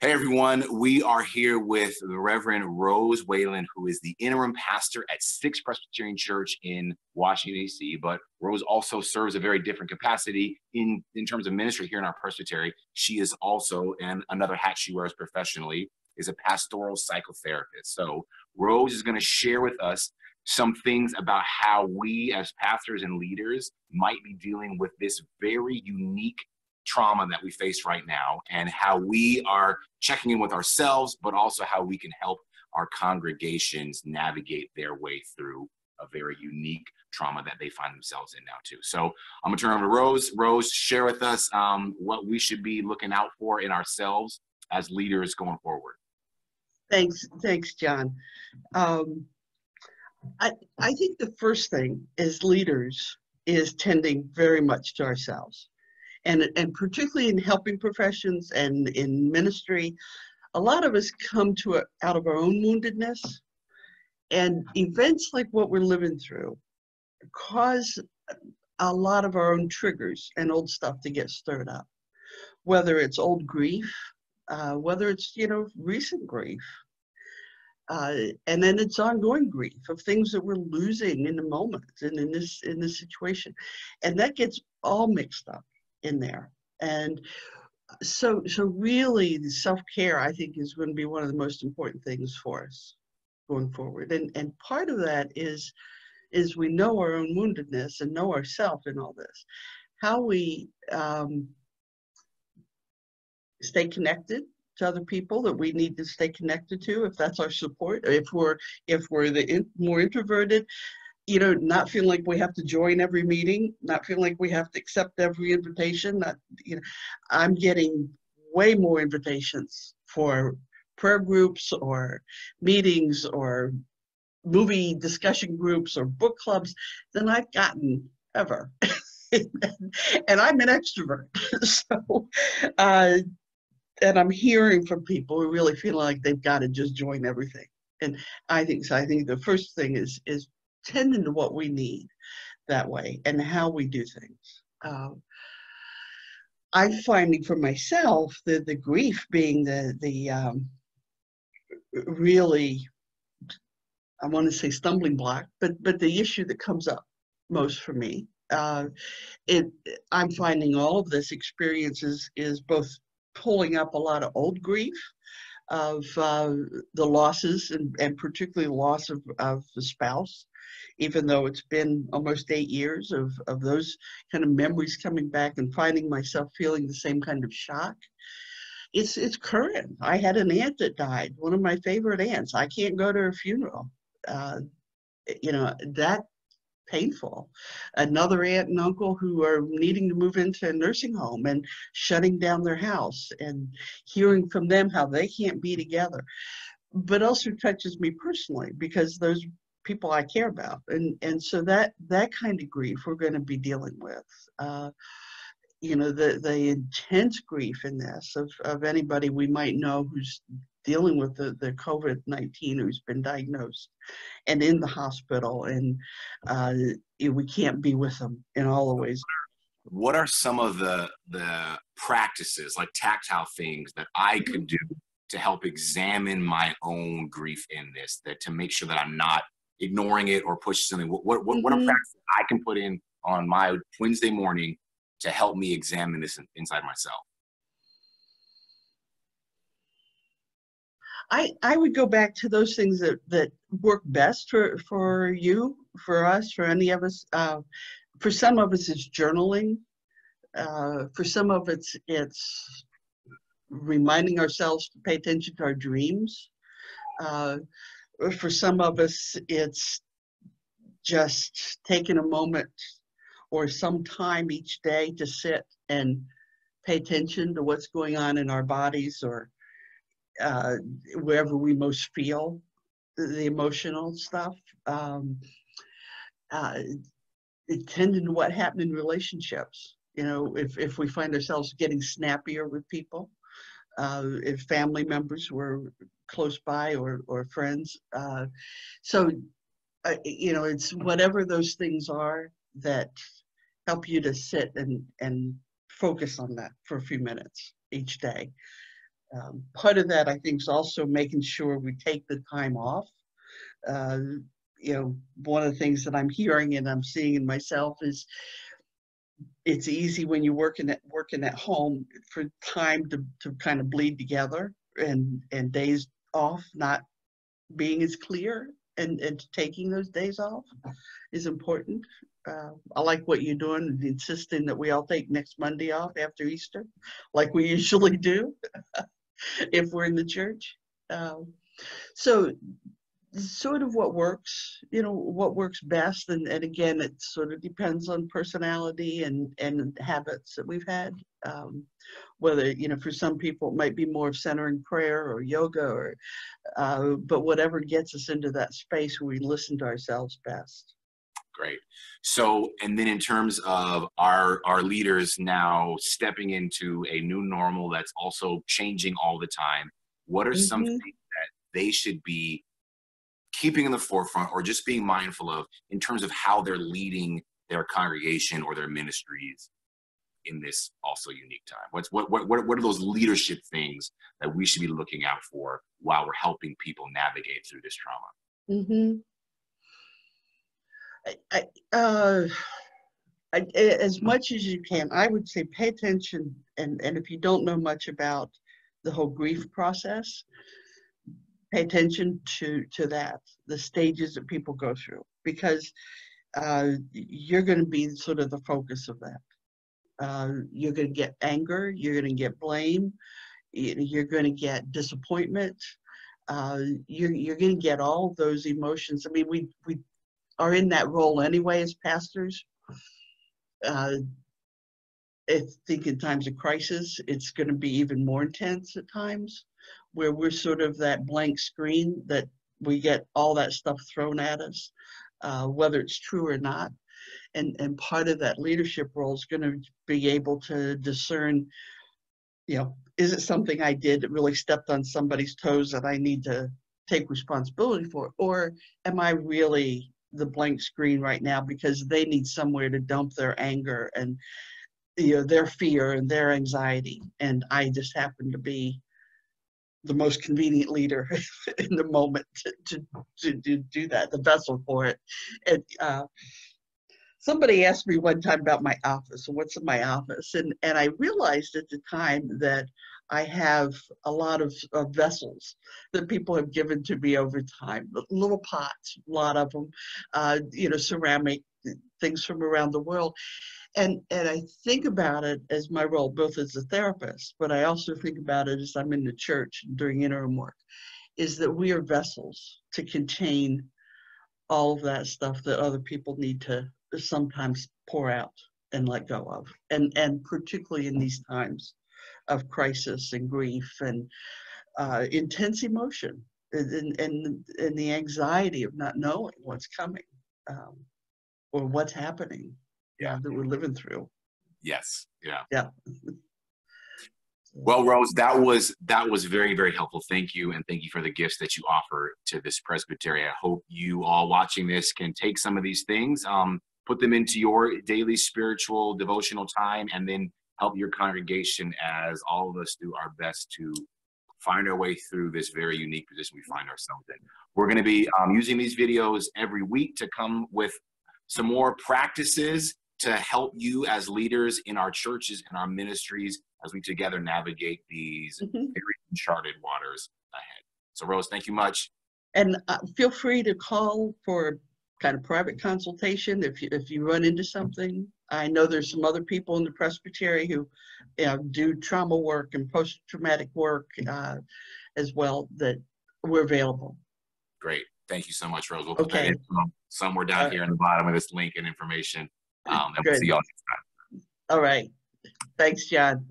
Hey everyone, we are here with the Reverend Rose Wayland, who is the interim pastor at 6 Presbyterian Church in Washington, D.C. But Rose also serves a very different capacity in terms of ministry here in our presbytery. She is also, and another hat she wears professionally, is a pastoral psychotherapist. So Rose is going to share with us some things about how we as pastors and leaders might be dealing with this very unique trauma that we face right now, and how we are checking in with ourselves, but also how we can help our congregations navigate their way through a very unique trauma that they find themselves in now too. So I'm gonna turn over to Rose. Rose, share with us what we should be looking out for in ourselves as leaders going forward. Thanks, John. I think the first thing as leaders is tending very much to ourselves. And particularly in helping professions and in ministry, a lot of us come to out of our own woundedness, and events like what we're living through cause a lot of our own triggers and old stuff to get stirred up, whether it's old grief, whether it's, recent grief, and then it's ongoing grief of things that we're losing in the moment and in this situation, and that gets all mixed up in there. And so really the self-care, I think, is going to be one of the most important things for us going forward. And part of that is we know our own woundedness and know ourselves in all this, how we stay connected to other people that we need to stay connected to, if that's our support, if we're more introverted, not feeling like we have to join every meeting, not feeling like we have to accept every invitation. I'm getting way more invitations for prayer groups or meetings or movie discussion groups or book clubs than I've gotten ever. And I'm an extrovert. So, and I'm hearing from people who really feel like they've got to just join everything. And I think the first thing is tending to what we need that way and how we do things. I'm finding for myself the grief being the really, I want to say stumbling block, but the issue that comes up most for me. I'm finding all of this experience is both pulling up a lot of old grief of the losses and particularly the loss of the spouse, even though it's been almost 8 years of those kind of memories coming back and finding myself feeling the same kind of shock. It's current. I had an aunt that died, one of my favorite aunts. I can't go to her funeral. That painful. Another aunt and uncle who are needing to move into a nursing home and shutting down their house, and hearing from them how they can't be together, but also touches me personally because those people I care about, and so that kind of grief we're going to be dealing with. The intense grief in this of anybody we might know who's dealing with the COVID-19, who's been diagnosed and in the hospital, and we can't be with them in all the ways. What are some of the practices, like tactile things, that I could do to help examine my own grief in this, that to make sure that I'm not ignoring it or pushing something? What are practices I can put in on my Wednesday morning to help me examine this inside myself? I would go back to those things that work best for you, for us, for any of us. For some of us, it's journaling. For some of it's reminding ourselves to pay attention to our dreams. For some of us, it's just taking a moment or some time each day to sit and pay attention to what's going on in our bodies, or wherever we most feel the emotional stuff. Tending to what happened in relationships. If we find ourselves getting snappier with people, if family members were close by or friends. It's whatever those things are that help you to sit and focus on that for a few minutes each day. Part of that, I think, is also making sure we take the time off. You know, one of the things that I'm hearing and I'm seeing in myself is it's easy when you're working at home for time to kind of bleed together, and days off not being as clear, and taking those days off is important. I like what you're doing, insisting that we all take next Monday off after Easter, like we usually do if we're in the church. So sort of what works, you know, what works best. And again, it sort of depends on personality and habits that we've had. Whether, you know, for some people, it might be more of centering prayer or yoga, or, but whatever gets us into that space where we listen to ourselves best. Great. So, and then in terms of our leaders now stepping into a new normal that's also changing all the time, what are some things that they should be keeping in the forefront or just being mindful of in terms of how they're leading their congregation or their ministries in this also unique time? What are those leadership things that we should be looking out for while we're helping people navigate through this trauma? As much as you can, I would say pay attention, and if you don't know much about the whole grief process, pay attention to that, the stages that people go through, because you're going to be sort of the focus of that. You're going to get anger, you're going to get blame, you're going to get disappointment, you're going to get all of those emotions. I mean, we are in that role anyway as pastors. I think in times of crisis, it's going to be even more intense at times, where we're sort of that blank screen that we get all that stuff thrown at us, whether it's true or not. And part of that leadership role is going to be able to discern, you know, is it something I did that really stepped on somebody's toes that I need to take responsibility for? Or am I really the blank screen right now because they need somewhere to dump their anger and, you know, their fear and their anxiety, and I just happen to be the most convenient leader in the moment to do that, the vessel for it. And somebody asked me one time about my office, what's in my office, and I realized at the time that I have a lot of vessels that people have given to me over time, little pots, a lot of them, you know, ceramic things from around the world. And I think about it as my role, both as a therapist, but I also think about it as I'm in the church doing interim work, is that we are vessels to contain all of that stuff that other people need to sometimes pour out and let go of. And particularly in these times of crisis and grief and intense emotion and the anxiety of not knowing what's coming or what's happening. Yeah, that we're living through. Yes. Yeah. Yeah. Well, Rose, that was very, very helpful. Thank you. And thank you for the gifts that you offer to this presbytery. I hope you all watching this can take some of these things, put them into your daily spiritual devotional time, and then help your congregation as all of us do our best to find our way through this very unique position we find ourselves in. We're going to be using these videos every week to come with some more practices to help you as leaders in our churches and our ministries as we together navigate these very uncharted waters ahead. So, Rose, thank you much. And feel free to call for kind of private consultation if you run into something. I know there's some other people in the presbytery who do trauma work and post-traumatic work as well, that we're available. Great. Thank you so much, Rose. We'll put that in somewhere down here in the bottom of this link and information. And we'll see y'all next time. All right. Thanks, John.